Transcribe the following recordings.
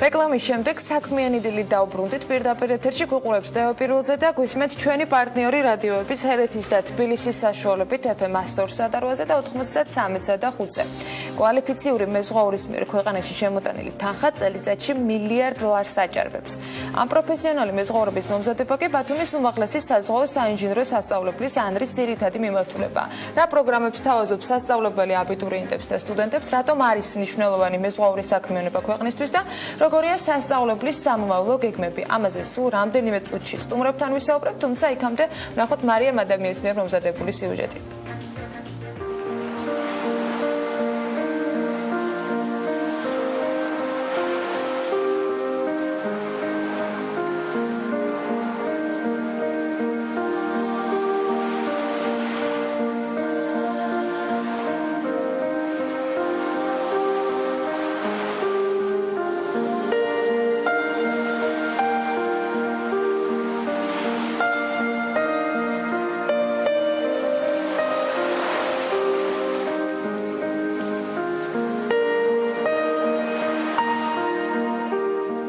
რეკლამის შემდეგ საქმიანი დილით დაუბრუნდით პირდაპირ ეთერში გვიყურებს დევაპირულზე და გვისმენთ ჩვენი პარტნიორი რადიოების ჰერეთის და თბილისის საშუალებით FM 102-სა და 8-ზე და 93-ზე და 5-ზე. კვალიფიციური მეზღვაურის მიერ ქვეყანაში შემოტანილი თანხა წელიწადში $1 მილიარდ აჭარბებს. ამ პროფესიონალი მეზღვაურების მომზადება კი ბათუმის უმაღლესი საზღვაო საინჟინრო სასწავლებლის ანრის ძირითადი მიმართულებაა. რა პროგრამებს თავაზობს სასწავლებელი აბიტურიენტებს და სტუდენტებს, რატომ არის მნიშვნელოვანი მეზღვაურის საქმიანობა ქვეყნისთვის და როგორია სასწავლებლის სამომავლო გეგმები. ამაზე სულ რამდენიმე წუთში სტუმრებთან ვისაუბრებთ, თუმცა იქამდე ვნახოთ მარიამ ადამიანის მიერ მომზადებული სიუჟეტი.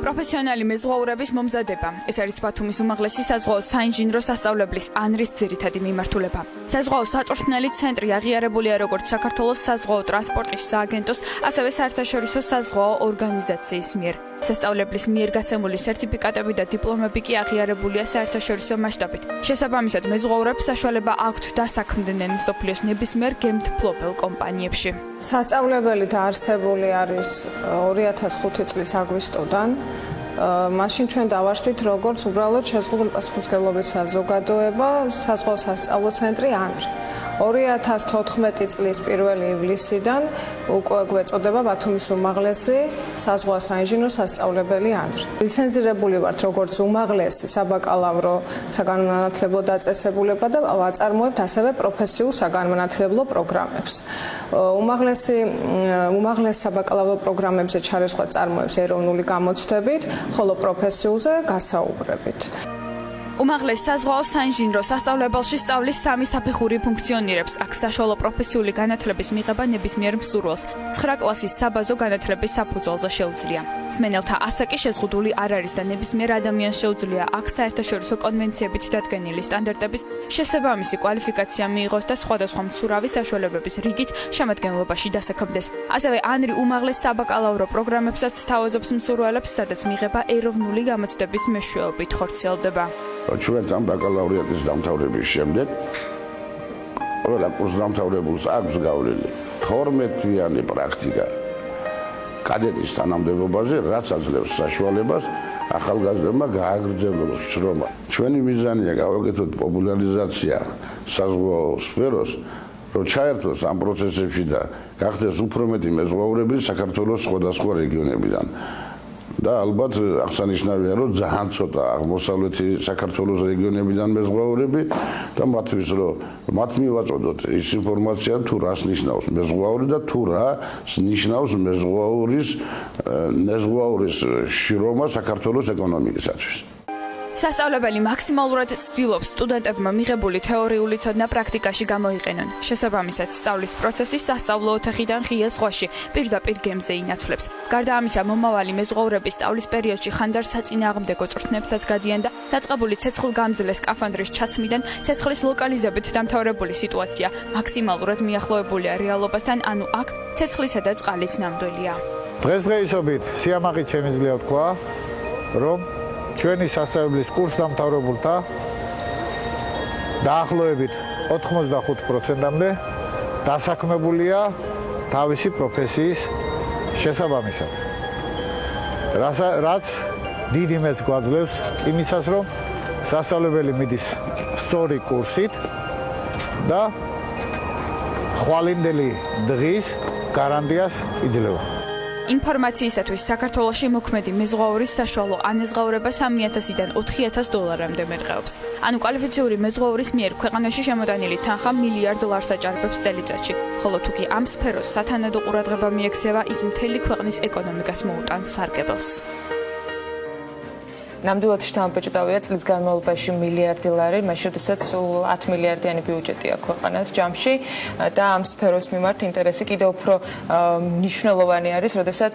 პროფესიონალი მეზღვაურების მომზადება. ეს არის ბათუმის უმაღლესი საზღვაო საინჟინრო სასწავლებლის ანრის ძირითადი მიმართულება. საზღვაო საწვრთნელი ცენტრი აღიარებულია როგორც საქართველოს საზღვაო ტრანსპორტის სააგენტოს, ასევე საერთაშორისო საზღვაო ორგანიზაციის მიერ. სასწავლებლის მიერ გაცემული სერტიფიკატები და დიპლომები კი აღიარებულია საერთაშორისო მასშტაბით. შესაბამისად, მეზღვაურებს საშუალება აქვთ დასაქმდნენ მსოფლიოს ნებისმიერ გემთფლობელ კომპანიებში. სასწავლებელი დაარსებული არის 2005 წლის აგვისტოდან. მაშინ ჩვენ დავარსდით როგორც უბრალოდ შეზღუდული პასუხისმგებლობის საზოგადოება, საზღვაო სასწავლო ცენტრი ანრი. 2014 წლის 1 ივლისიდან უკვე გვეწოდება ბათუმის უმაღლესი საზღვაო საინჟინრო სასწავლებელი ანრი. ლიცენზირებული ვართ როგორც უმაღლესი საბაკალავრო საგანმანათლებლო დაწესებულება და ვაწარმოებთ ასევე პროფესიულ საგანმანათლებლო პროგრამებს. უმაღლეს საბაკალავრო პროგრამებზე ჩარისხვა წარმოებს ეროვნული გამოცდებით, ხოლო პროფესიულზე გასაუბრებით. უმაღლეს საზღვაო საინჟინრო სასწავლებელში სწავლის სამი საფეხური ფუნქციონირებს. აქ საშუალო პროფესიული განათლების მიღება ნებისმიერ მსურველს 9 კლასის საბაზო განათლების საფუძველზე შეუძლია. მსმენელთა ასაკი შეზღუდული არ არის და ნებისმიერ ადამიანს შეუძლია აქ საერთაშორისო კონვენციებით დადგენილი სტანდარტების შესაბამისი კვალიფიკაცია მიიღოს და სხვადასხვა მცურავი საშუალებების რიგით შემადგენლობაში დასაქმდეს. ასევე ანრი უმაღლეს საბაკალავრო პროგრამებსაც თავაზობს მსურველებს, სადაც მიღება ეროვნული გამოცდების მეშვეობით ხორციელდება. ჩვენ ამ ბაკალავრიატის დამთავრების შემდეგ ყველა კურს დამთავრებულს აქვს გავლილი 12-თვიანი პრაქტიკა კადეტის თანამდებობაზე, რაც აძლევს საშუალებას ახალგაზრდებმა გააგრძელოს შრომა. ჩვენი მიზანია გავაკეთოთ პოპულარიზაცია საზღვაო სფეროს, რომ ჩაერთოს ამ პროცესებში და გახდეს უფრო მეტი მეზღვაურები საქართველოს სხვადასხვა რეგიონებიდან. და ალბათ აღსანიშნავია, რომ ძალიან ცოტა აღმოსავლეთი საქართველოს რეგიონებიდან მეზღვაურები და მათთვის რომ მათ მივაწოდოთ ის ინფორმაცია თუ რას ნიშნავს მეზღვაური და თუ რა ნიშნავს მეზღვაურის შრომა საქართველოს ეკონომიკისათვის. სასწავლებელი მაქსიმალურად ცდილობს სტუდენტებმა მიღებული თეორიული ცოდნა პრაქტიკაში გამოიყენონ. შესაბამისად, სწავლის პროცესი სასწავლო ოთახიდან ღია ზღვაში პირდაპირ გემზე ინაცვლებს. გარდა ამისა, მომავალი მეზღვაურების სწავლის პერიოდში ხანძარ-საწინააღმდეგო წვრთნებსაც გადიან და დაწყებული ცეცხლგამძლე სკაფანდრის ჩაცმიდან ცეცხლის ლოკალიზებით დამთავრებული სიტუაცია მაქსიმალურად მიახლოებულია რეალობასთან, ანუ აქ ცეცხლისა და წყალის ნამდვილია. დღესდღეობით სიამაყით შემიძლია ვთქვა, რომ ჩვენი სასწავლებლის კურს დამთავრებულთა დაახლოებით 85%-მდე დასაქმებულია თავისი პროფესიის შესაბამისად. რაც დიდი მეტს გვაძლევს იმისას, რომ სასწავლებელი მიდის სწორი კურსით და ხვალინდელი დღის გარანტიას იძლევა. ინფორმაციისათვის საქართველოში მოქმედი მეზღვაურის საშუალო ანეზღაურება $3,000-დან $4,000-მდე მერყეობს. ანუ კვალიფიციური მეზღვაურის მიერ ქვეყანაში შემოტანილი თანხა $1 მილიარდ აჭარბებს წელიწადში. ხოლო თუ კი ამ სფეროს სათანადო ყურადღება მიექცევა, ის მთელი ქვეყნის ეკონომიკას მოუტანს სარგებელს. ნამდვილად შთამბეჭდავია წლის განმავლობაში მილიარდი ლარი, მაშინ როდესაც სულ 10 მილიარდიანი ბიუჯეტი აქვს ქვეყანას ჯამში და ამ სფეროს მიმართ ინტერესი კიდევ უფრო მნიშვნელოვანი არის, როდესაც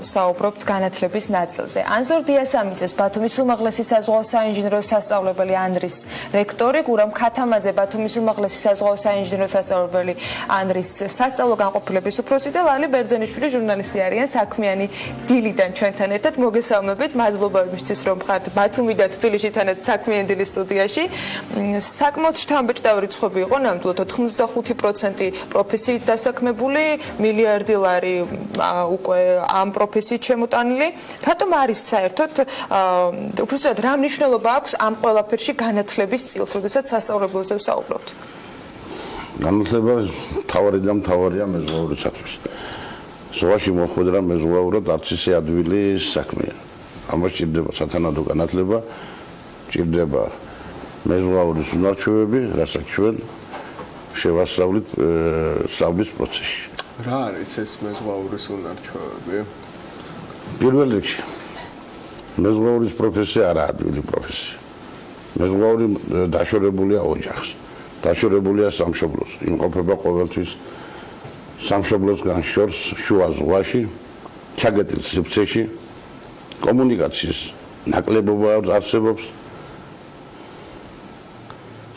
საუბრობთ განათლების ნაწილზე. ანზორ დიასამიძეს ბათუმის უმაღლესი საზღვაო საინჟინრო სასწავლებელი ანრის რექტორი, გურამ ქათამაძე ბათუმის უმაღლესი საზღვაო საინჟინრო სასწავლებელი ანრის სასწავლო განყოფილების უფროსი და ლალი ბერძენიშვილი ჟურნალისტი არიან საქმიანი დილიდან ჩვენთან ერთად. მოგესალმებით, მადლობა იმისთვის რომ ხართ ბათუმი და თბილისში თანაც საქმიანი დილის სტუდიაში. საკმაოდ შთამბეჭდავი რიცხვები იყო ნამდვილად 85% პროფესიით დასაქმებული, მილიარდი ლარი უკვე ამ პროფესიით შემოტანილი. რატომ არის საერთოდ უბრალოდ რა მნიშვნელობა აქვს ამ ყველაფერში განათლების წილს, როდესაც სასწავლებელზე ვსაუბრობთ? განათლება მთავარი და მთავარია მეზღვაურისათვის. ზღვაში მოხვედრა მეზღვაურად არც ისე ადვილი საქმეა. ამას ჭირდება სათანადო განათლება, ჭირდება მეზღვაურის უნარჩვევები, რასაც ჩვენ შევასწავლით სწავლის პროცესში. რა არის ეს მეზღვაურის უნარჩვევები? პირველ რიგში მეზღვაურის პროფესია არა ადვილი პროფესია. მეზღვაური დაშორებულია ოჯახს, დაშორებულია სამშობლოს, იმყოფება ყოველთვის სამშობლოსგან შორს შუა ზღვაში, ჩაგეტილ სივრცეში, კომუნიკაციის ნაკლებობა არსებობს.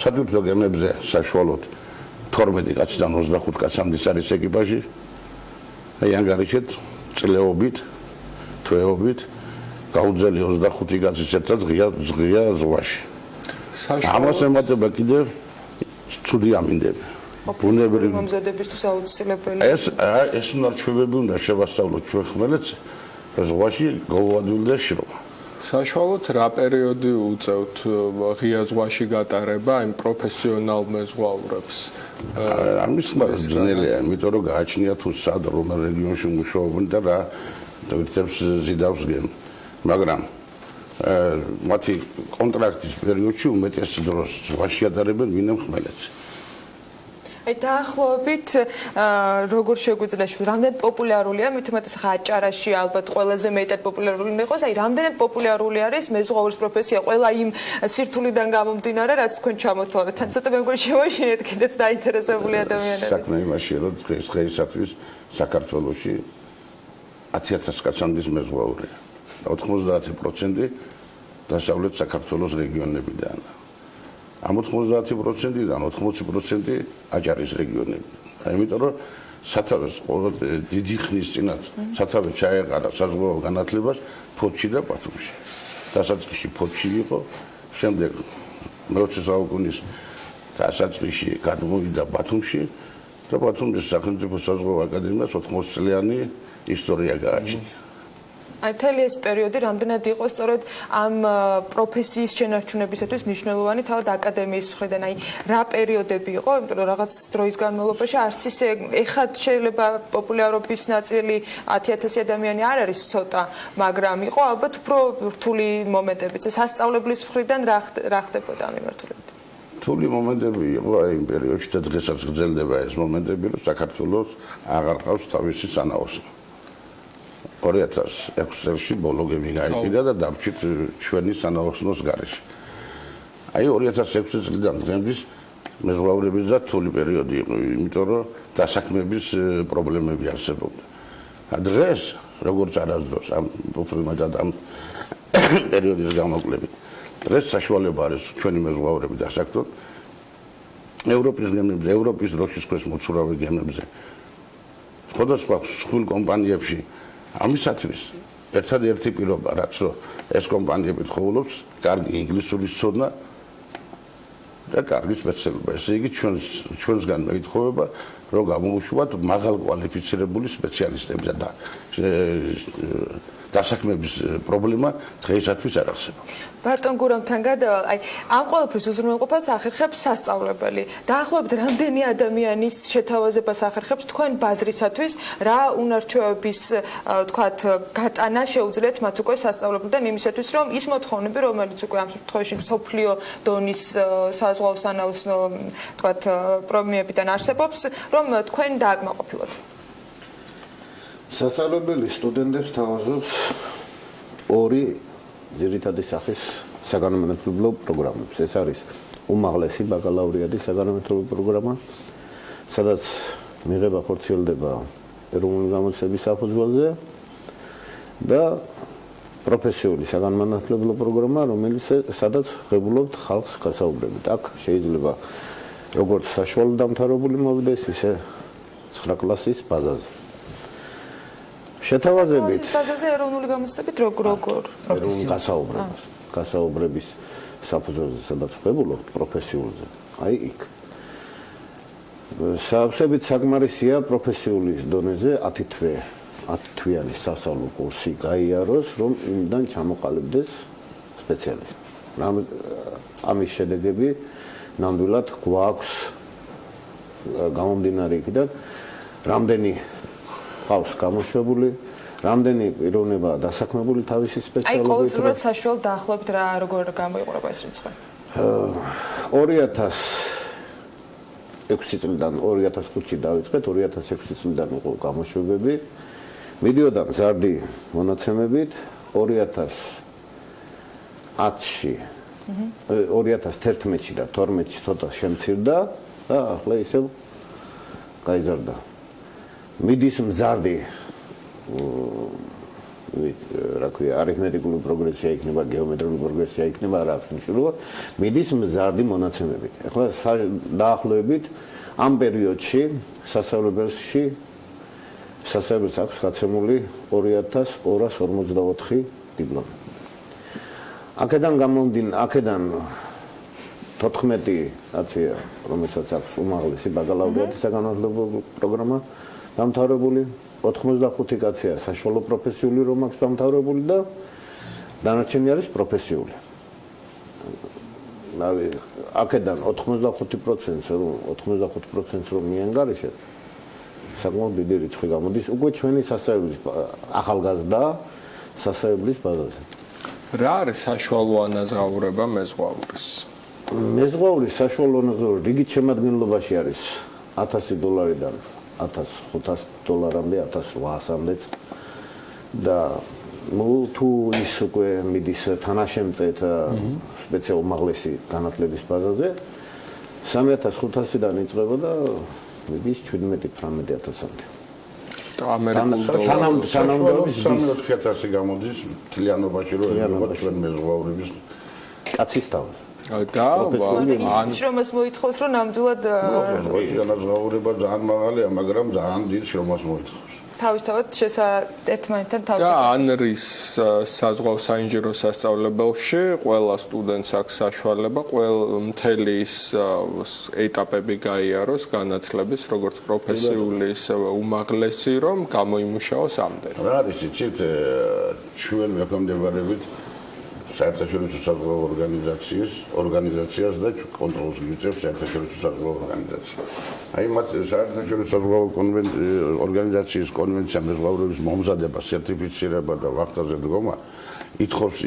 სათვირთო გემებზე საშუალოდ 12 კაციდან 25 კაცამდე არის ეკიპაჟი. აი ანგარიშეთ წლეობით, თვეობით გაუძელი 25 კაცის ერთად ღია ზღვაში. ამას ემატება კიდევ ცუდი ამინდები. ბუნებრივი მომზადებისთვის აუცილებელი. ეს უნარჩვევები უნდა შევასწავლოთ ჩვენ ხმელეთზე, ზღვაში გაუადვილ და შრომა. საშუალოდ რა პერიოდი უწევთ ღია ზღვაში გატარება იმ პროფესიონალ მეზღვაურებს? ამის ძნელია, იმიტომ რომ გააჩნია თუ სად რომელ რეგიონში მუშაობენ და რა თვითებს ზიდავს გემ. მაგრამ მათი კონტრაქტის პერიოდში უმეტეს დროს ზღვაში ატარებენ ვინმე ხმელეთზე. აი დაახლოებით როგორ შეგვიძლია რამდენად პოპულარულია, მით უმეტეს ხა აჭარაში ალბათ ყველაზე მეტად პოპულარული იყოს, აი რამდენად პოპულარული არის მეზღვაურის პროფესია ყველა იმ სირთულიდან გამომდინარე, რაც თქვენ ჩამოთვალეთ. თან ცოტა მეგონი შევაშინეთ კიდეც დაინტერესებული ადამიანები. საქმე იმაშია, რომ დღეისათვის საქართველოში 10,000 კაცამდის მეზღვაურია. 90% დასავლეთ საქართველოს რეგიონებიდან. ამ 90%-დან 80% აჭარის რეგიონები. იმიტომ რომ სათავეს დიდი ხნის წინათ სათავე ჩაეყარა საზღვაო განათლებას ფოთში და ბათუმში. დასაწყისში ფოთში იყო, შემდეგ მე-20 საუკუნის დასაწყისში გადმოვიდა ბათუმში და ბათუმის სახელმწიფო საზღვაო აკადემიას 80 წლიანი ისტორია გააჩნია. აი მთელი ეს პერიოდი რამდენად იყო სწორედ ამ პროფესიის შენარჩუნებისათვის მნიშვნელოვანი თავად აკადემიის მხრიდან, აი რა პერიოდები იყო, იმიტომ რომ რაღაც დროის განმავლობაში არც ისე ეხად შეიძლება პოპულარობის ნაწილი 10,000 ადამიანი არ არის ცოტა, მაგრამ იყო ალბათ უფრო რთული მომენტებიც. სასწავლებლის მხრიდან რა ხდებოდა ამ მიმართულებით? რთული მომენტები იყო აი იმ პერიოდში და დღესაც გრძელდება ეს მომენტები, რომ საქართველოს აღარ ყავს თავისი სანაოსნო. 2006 წელს ბოლო გემი გაიყიდა და დავჭით ჩვენი სანაოსნოს გარეშე. აი 2006 წლიდან დღემდე მეზღვაურებისა რთული პერიოდი იყო, იმიტომ რომ დასაქმების პრობლემები არსებობდა. დღეს როგორც არასდროს ამ უფრო მეტად ამ პერიოდის გამოკლებით. დღეს საშუალება არის ჩვენი მეზღვაურები დასაქმოთ ევროპის გემებზე, ევროპის დროშის ქვეშ მოცურავე გემებზე. სხვადასხვა მსხვილ კომპანიებში ამისათვის ერთადერთი პირობა, რაც რომ ეს კომპანიები თხოვლობს, კარგი ინგლისურის ცოდნა და კარგი სპეციალობა. ესე იგი ჩვენსგან მეითხოვება, რომ გამოუშვათ მაღალ კვალიფიცირებული სპეციალისტები და დასაქმების პრობლემა დღეისათვის არ არსებობს. ბატონ გურამთან გადავალ, აი ამ ყველაფრის უზრუნველყოფას ახერხებს სასწავლებელი. დაახლოებით რამდენი ადამიანის შეთავაზებას ახერხებს თქვენ ბაზრისათვის, რა უნარჩვევების, თქვათ, გატანა შეუძლიათ მათ უკვე სასწავლებელთან იმისათვის, რომ ის მოთხოვნები, რომელიც უკვე ამ შემთხვევაში მსოფლიო დონის საზღვაო სანაოსნო, თქვათ, პრობლემებიდან არსებობს, რომ თქვენ დააკმაყოფილოთ. სასწავლებელი სტუდენტებს თავაზობს ორი ძირითადი სახის საგანმანათლებლო პროგრამებს. ეს არის უმაღლესი ბაკალავრიატის საგანმანათლებლო პროგრამა, სადაც მიღება ხორციელდება ეროვნული გამოცდების საფუძველზე და პროფესიული საგანმანათლებლო პროგრამა, რომელიც სადაც ღებულობთ ხალხს გასაუბრებით. აქ შეიძლება როგორც საშუალო დამთავრებული მოვიდეს, ისე 9 კლასის ბაზაზე. შეთავაზებით ბაზაზე ეროვნული გამოცდებით როგორ ეროვნული გასაუბრების საფუძველზე, სადაც ღებულობთ პროფესიულზე. აი იქ. სავსებით საკმარისია პროფესიული დონეზე 10 თვიანი სასწავლო კურსი გაიაროს, რომ იმიდან ჩამოყალიბდეს სპეციალისტი. ამის შედეგები ნამდვილად გვაქვს გამომდინარე იქიდან, რამდენი ყავს გამოშვებული, რამდენი პიროვნება დასაქმებული თავისი სპეციალობით. აი ყოველწლიურად საშუალო დაახლოებით რა როგორ გამოიყურება ეს რიცხვი? 2006 წლიდან 2005-ში დავიწყეთ, 2006 წლიდან იყო გამოშვებები. მიდიოდა მზარდი მონაცემებით 2010-ში 2011-ში და 2012-ში ცოტა შემცირდა და ახლა ისევ გაიზარდა. მიდის მზარდი რა ქვია, არითმეტიკული პროგრესია იქნება, გეომეტრიული პროგრესია იქნება, რა აქვს მნიშვნელობა, მიდის მზარდი მონაცემებით. ახლა დაახლოებით ამ პერიოდში სასწავლებელს აქვს გაცემული 2254 დიპლომი. აქედან 14 კაცია, რომელსაც აქვს უმაღლესი ბაკალავრიატის საგანმანათლებლო პროგრამა დამთავრებული, 85 კაცია საშუალო პროფესიული რომ აქვს დამთავრებული და დანარჩენი არის პროფესიული. აქედან 85% რომ მიანგარიშეთ, საკმაოდ დიდი რიცხვი გამოდის უკვე ჩვენი სასწავლებლის ახალგაზრდა სასწავლებლის ბაზაზე. რა არის საშუალო ანაზღაურება მეზღვაურის? მეზღვაურის საშუალო ანაზღაურება რიგით შემადგენლობაში არის $1000-დან $1500-მდე, $1800-მდეც და თუ ის უკვე მიდის თანაშემწედ სპეციალურ უმაღლესი განათლების ბაზაზე 3500-დან იწყება და მიდის 17-18 ამერიკულ 4000 გამოდის თლიანობაში რომ ეგრევე ჩვენ მეზღვაურების კაცის თავს. და ის შრომას მოითხოვს, რომ ნამდვილად განაზღაურება ძალიან მაღალია, მაგრამ ძალიან დიდ შრომას მოითხოვს. თავისთავად ერთმანეთთან და ანრის საზღვაო საინჟინრო სასწავლებელში ყველა სტუდენტს აქვს საშუალება მთელი ის ეტაპები გაიაროს განათლების, როგორც პროფესიული, ისე უმაღლესი, რომ გამოიმუშაოს ამდენი. რა არის იცით, ჩვენ მექვემდებარებით საერთაშორისო საზღვაო ორგანიზაციას და კონტროლს გიწევს საერთაშორისო საზღვაო ორგანიზაცია. აი მათ საერთაშორისო საზღვაო ორგანიზაციის კონვენცია მეზღვაურების მომზადება, სერტიფიცირება და ვახტაზე დგომა ითხოვს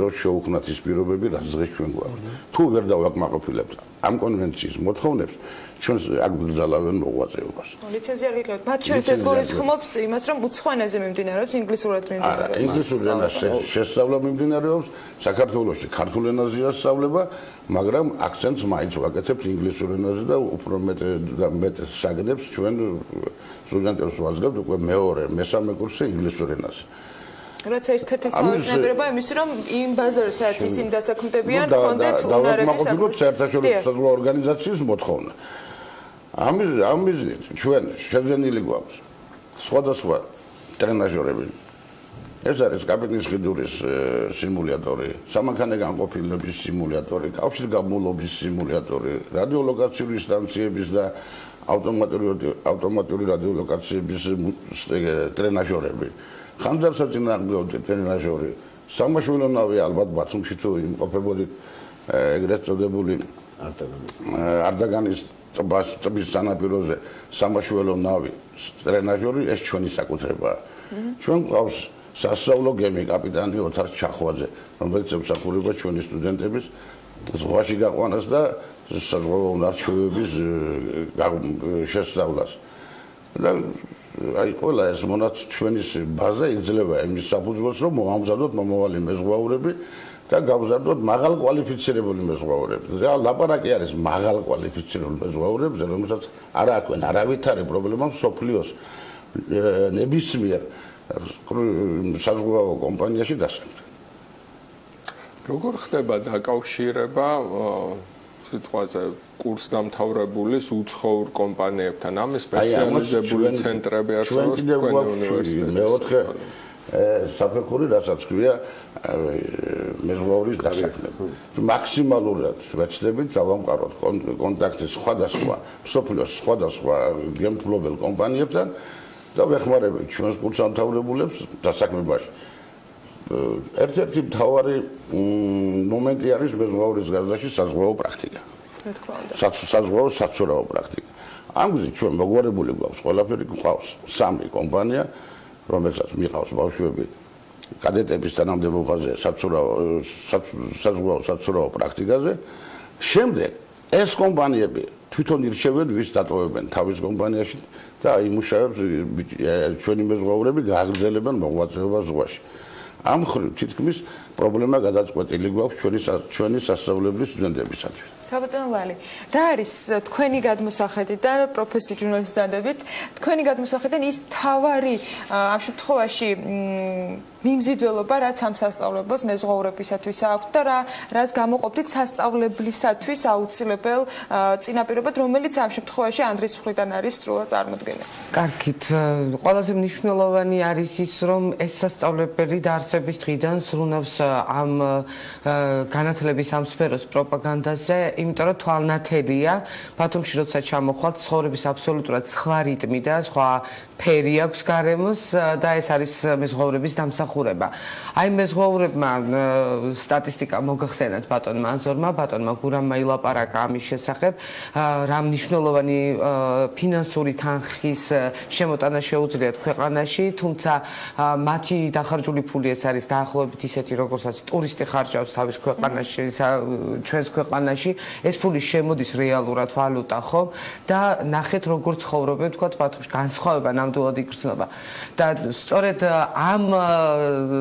რომ შეუქმნათ ის პირობები, რაც დღეს ჩვენ გვაქვს. თუ ვერ დავაკმაყოფილებთ ამ კონვენციის მოთხოვნებს, ჩვენ აქ ვიგზალავენ მოღვაწეობას. ლიცენზია არ გიგებთ. მათ შორის ეს გულისხმობს იმას, რომ უცხო ენაზე მიმდინარეობს, ინგლისურად მიმდინარეობს. არა, ინგლისურ ენას შესწავლა მიმდინარეობს, საქართველოში ქართულ ენაზეა სწავლება, მაგრამ აქცენტს მაინც ვაკეთებთ ინგლისურ ენაზე და უფრო მეტ საგნებს ჩვენ სტუდენტებს ვაძლევთ უკვე მესამე კურსზე ინგლისურ ენაზე. რაც ერთ-ერთი თავისებურება იმის, რომ იმ ბაზარზე, სადაც ისინი დასაქმდებიან, კონდეთ უნარების საკუთრების საერთაშორისო საზღვაო ორგანიზაციის მოთხოვნა. ამის ჩვენ შეძენილი გვაქვს სხვადასხვა ტრენაჟორები. ეს არის კაპიტნის ხიდურის სიმულატორი, სამანქანე განყოფილების სიმულატორი, კავშირგაბმულობის სიმულატორი, რადიოლოკაციური სტანციების და ავტომატური რადიოლოკაციების ტრენაჟორები. ხანძარსაწინააღმდეგო ტრენაჟორი, სამაშველო ნავი ალბათ ბათუმში თუ იმყოფებოდით ეგრეთ წოდებული არდაგანის ტბის სანაპიროზე სამაშველო ნავი ტრენაჟორი ეს ჩვენი საკუთრებაა. ჩვენ გვყავს სასწავლო გემი კაპიტანი ოთარ ჩახვაძე, რომელიც ემსახურება ჩვენი სტუდენტების ზღვაში გაყვანას და საზღვაო უნარჩვევების შესწავლას. და აი ყველა ეს მონაც ჩვენის ბაზა იძლევა იმის საფუძველს, რომ მოამზადოთ მომავალი მეზღვაურები და გავზარდოთ მაღალ კვალიფიცირებული მეზღვაურები. და ლაპარაკი არის მაღალ კვალიფიცირებული მეზღვაურებზე, რომელსაც არ აქვენ არავითარი პრობლემა სოფლიოს ნებისმიერ საზღვაო კომპანიაში დასახლება. როგორ ხდება დაკავშირება სიტყვაზე კურსდამთავრებულის უცხოურ კომპანიებთან? ამის სპეციალიზებული ცენტრები არსებობს თქვენი უნივერსიტეტში. მეოთხე საფეხური, რასაც ქვია მეზღვაურის დასაქმება. მაქსიმალურად ვეცდებით დავამყაროთ კონტაქტი სხვადასხვა სოფლიოს სხვადასხვა გემთმობელ კომპანიებთან და ვეხმარებით ჩვენს კურსდამთავრებულებს დასაქმებაში. ერთ-ერთი მთავარი მომენტი არის მეზღვაურის გაზრდაში საზღვაო პრაქტიკა. რა თქმა უნდა. საზღვაო საცურაო პრაქტიკა. ამ გზით ჩვენ მოგვარებული გვაქვს ყველაფერი, გვყავს 3 კომპანია, რომელსაც მიყავს ბავშვები კადეტების თანამდებობაზე საზღვაო საცურაო პრაქტიკაზე. შემდეგ ეს კომპანიები თვითონ ირჩევენ, ვის დატოვებენ თავის კომპანიაში და იმუშავებს ჩვენი მეზღვაურები გააგრძელებენ მოღვაწეობას ზღვაში. ამ ხრივ თითქმის პრობლემა გადაწყვეტილი გვაქვს ჩვენი სასწავლებლის სტუდენტებისათვის. ქაბატონო ლალი, რა არის თქვენი გადმოსახედი და პროფესიით ჟურნალისტადებით, თქვენი გადმოსახედიდან ის თავარი ამ შემთხვევაში მიმზიდველობა, რაც ამ სასწავლებელს მეზღვაურებისათვის აქვს და რას გამოყოფდით სასწავლებლისათვის აუცილებელ წინაპირობად, რომელიც ამ შემთხვევაში ანდრის მხრიდან არის სრულად წარმოდგენილი. კარგით, ყველაზე მნიშვნელოვანი არის ის, რომ ეს სასწავლებელი დაარსების დღიდან სრულნავს ამ განათლების ამ სფეროს პროპაგანდაზე, იმიტომ რომ თვალნათელია, ბათუმში როცა ჩამოხვალთ, ცხოვრების აბსოლუტურად სხვა რიტმი და სხვა ფერი აქვს გარემოს და ეს არის მეზღვაურების დამსახურება. აი მეზღვაურებმა სტატისტიკა მოგახსენათ ბატონმა ანზორმა, ბატონმა გურამმა ილაპარაკა ამის შესახებ, რა მნიშვნელოვანი ფინანსური თანხის შემოტანა შეუძლიათ ქვეყანაში, თუმცა მათი დახარჯული ფული ეს არის დაახლოებით ისეთი, როგორცაც ტურისტი ხარჯავს თავის ქვეყანაში, ჩვენს ქვეყანაში, ეს ფული შემოდის რეალურად ვალუტა, ხო? და ნახეთ როგორ ცხოვრობენ, თქვათ, ბათუმში განსხვავება ნამდვილად იგრძნობა. და სწორედ ამ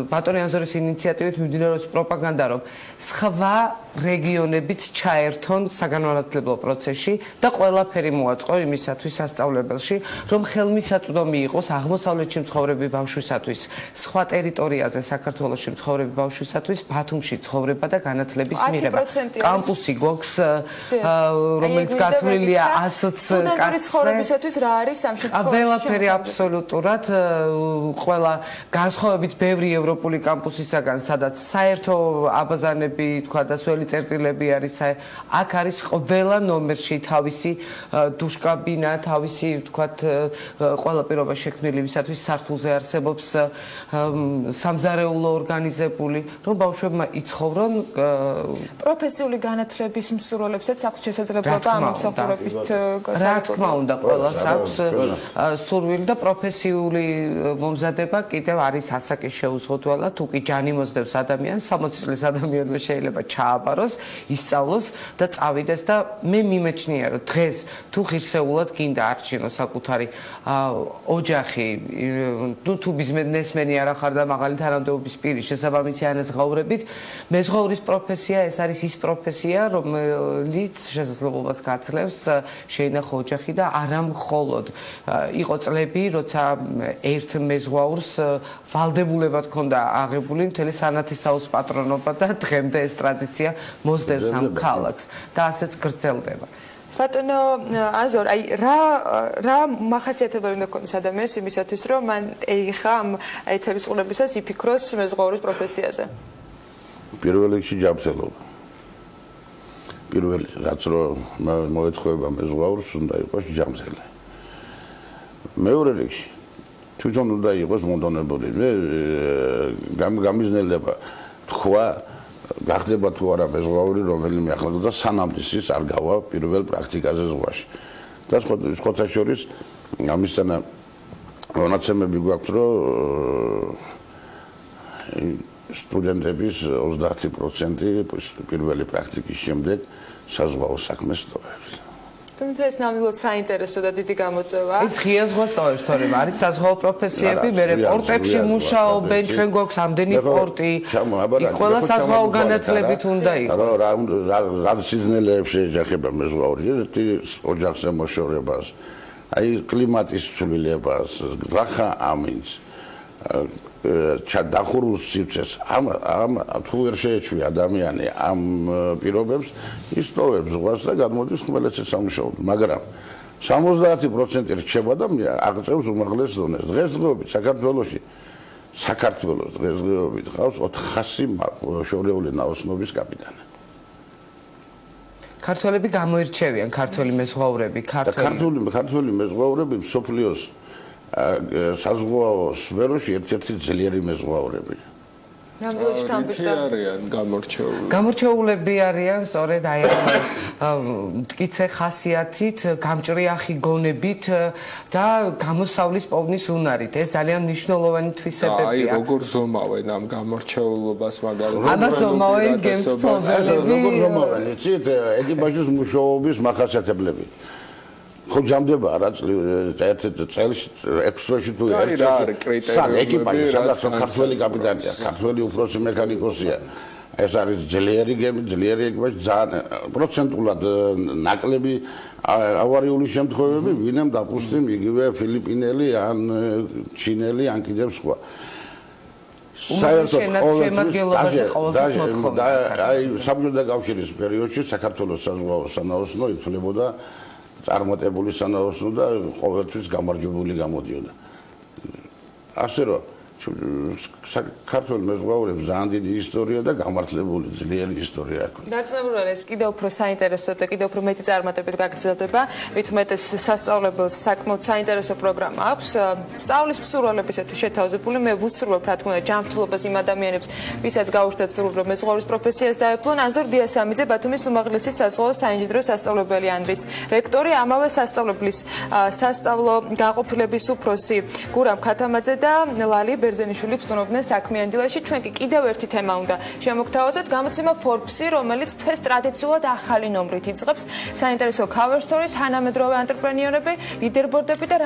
ბატონი ანზორის ინიციატივით მიმდინარეობს პროპაგანდა, რომ სხვა რეგიონებიც ჩაერთონ საგანმანათლებლო პროცესში და ყველაფერი მოაწყო იმისათვის სასწავლებელში, რომ ხელმისაწვდომი იყოს აღმოსავლეთში მცხოვრები ბავშვისათვის, სხვა ტერიტორიაზე საქართველოში მცხოვრები ბავშვისათვის ბათუმში ცხოვრება და განათლების მიღება. კამპუსი გვაქვს, რომელიც გათვლილია 100 კაცზე. ცხოვრებისათვის რა არის ამ შემთხვევაში? ყველაფერი აბსოლუტურად, ყველა განსხვავებით ბევრი ევროპული კამპუსისაგან, სადაც საერთო აბაზანები, თქვა და სველი წერტილები არის, აქ არის ყველა ნომერში თავისი დუშკაბინა, თავისი, თქვათ, ყველა პირობა შექმნილი, ვისათვის სართულზე არსებობს სამზარეულო ორგანიზებული, რომ ბავშვებმა იცხოვრონ პროფესიული განათლების მსურველებსაც აქვს შესაძლებლობა ამ მსახურებით გასაგებად. რა თქმა უნდა, ყველას აქვს სურვილი და პროფესიული მომზადება კიდევ არის ასაკის შეუზღუდველად, თუ კი ჯანი მოსდევს ადამიანს, 60 წლის ადამიანმა შეიძლება ჩააბაროს, ისწავლოს და წავიდეს და მე მიმეჩნია, რომ დღეს თუ ღირსეულად გინდა არჩინოს საკუთარი ოჯახი, თუ ბიზნესმენი არ ახარ და მაღალი თანამდებობის პირი შესაბამისი ანაზღაურებით, მეზღვაურის პროფესია ეს არის ის პროფესია, რომელიც შესაძლებლობას გაძლევს შეინახო ოჯახი და არა მხოლოდ იყო წლები, როცა ერთ მეზღვაურს ვალდებულებად ჰქონდა აღებული მთელი სანათისაოს პატრონობა და დღემდე ეს ტრადიცია მოსდევს ამ ქალაქს და ასეც გრძელდება. ბატონო ანზორ, აი რა მახასიათებელი უნდა ქონდეს ადამიანს იმისათვის, რომ მან ეიღა ამ ეთერის ყურებისას იფიქროს მეზღვაურის პროფესიაზე? პირველ რიგში ჯანმრთელობა. პირველი რაც რომ მოეთხოვება მეზღვაურს, უნდა იყოს ჯანმრთელი. მეორე რიგში თვითონ უნდა იყოს მონდომებული. გამიზნელება თქვა გახდება თუ არა მეზღვაური, რომელიმე ახლა და სანამ ის არ გავა პირველ პრაქტიკაზე ზღვაში. და სხვათა შორის ამისთან მონაცემები გვაქვს, რომ სტუდენტების 30% პირველი პრაქტიკის შემდეგ საზღვაო საქმეს სტოვებს. თუმცა ეს ნამდვილად საინტერესო და დიდი გამოწვევა. ის ღია ზღვას ტოვებს, თორემ არის საზღვაო პროფესიები, მე პორტებში მუშაობენ, ჩვენ გვაქვს ამდენი პორტი. იქ ყველა საზღვაო განათლებით უნდა იყოს. რა სიზნელეებს შეეჯახება მეზღვაური, ერთი ოჯახზე მოშორებას, აი კლიმატის ცვლილებას, გლახა ამინს. ჩადახურულ სივრცეს ამ თუ ვერ შეეჩვი ადამიანი ამ პირობებს ის ტოვებს ზღვას და გადმოდის ხმელეთზე სამუშაოდ, მაგრამ 70% რჩება და აღწევს უმაღლეს ზონეს. დღესდღეობით საქართველოს დღესდღეობით ყავს 400 შორეული ნაოსნობის კაპიტანი. ქართველები გამოირჩევიან, ქართველი მეზღვაურები, ქართველი მეზღვაურები მსოფლიოს საზღვაო სფეროში ერთ-ერთი ძლიერი მეზღვაურები. ნამდვილად თამბიშდა. გამორჩეულები არიან სწორედ აი მტკიცე ხასიათით, გამჭრიახი გონებით და გამოსავლის პოვნის უნარით. ეს ძალიან მნიშვნელოვანი თვისებებია. აი როგორ ზომავენ ამ გამორჩეულობას მაგალითად. ამას ზომავენ გემსფლობელები. როგორ ზომავენ, იცით, ეკიპაჟის მუშაობის მახასიათებლები. ხო ჯამდება რა წელში 6 თვეში თუ ერთ წელს ეკიპაჟი სადაც ქართველი კაპიტანია, ქართველი უფროსი მექანიკოსია. ეს არის ძლიერი გემი, ძლიერი ეკიპაჟი, ძალიან პროცენტულად ნაკლები ავარიული შემთხვევები, ვინემ დაპუსტიმ იგივე ფილიპინელი ან ჩინელი ან კიდევ სხვა. საერთოდ აი საბჭოთა კავშირის პერიოდში საქართველოს საზღვაო санаოსნო ითვლებოდა წარმატებული სანაოსნო და ყოველთვის გამარჯვებული გამოდიოდა. ასე რომ საქართველოს მეზღვაურებს ძალიან დიდი ისტორია და გამართლებული ძლიერი ისტორია აქვს. დარწმუნებული ეს კიდევ უფრო საინტერესო და კიდევ უფრო მეტი წარმატებით გაგრძელდება. მით უმეტეს სასწავლებელს საკმაოდ საინტერესო პროგრამა აქვს. სწავლის მსურველებისათვის შეთავაზებული. მე ვუსურვებ რა თქმა უნდა ჯანმრთელობას იმ ადამიანებს, ვისაც გაუჩნდათ სურვილი რომ მეზღვაურის პროფესიას დაეფლონ. ანზორ დიასამიძე ბათუმის უმაღლესი საზღვაო საინჟინრო სასწავლებელი ანდრის რექტორი, ამავე სასწავლებლის სასწავლო გაყოფილების უფროსი გურამ ქათამაძე და ლალი ბერძენიშვილი გწნობდნენ საქმიან დილაში. ჩვენ კი კიდევ ერთი თემა უნდა შემოგთავაზოთ. გამოცემა Forbes-ი, რომელიც თვეს ტრადიციულად ახალი ნომრით იწყებს. საინტერესო cover story, თანამედროვე ანტრეპრენიორები, ლიდერბორდები და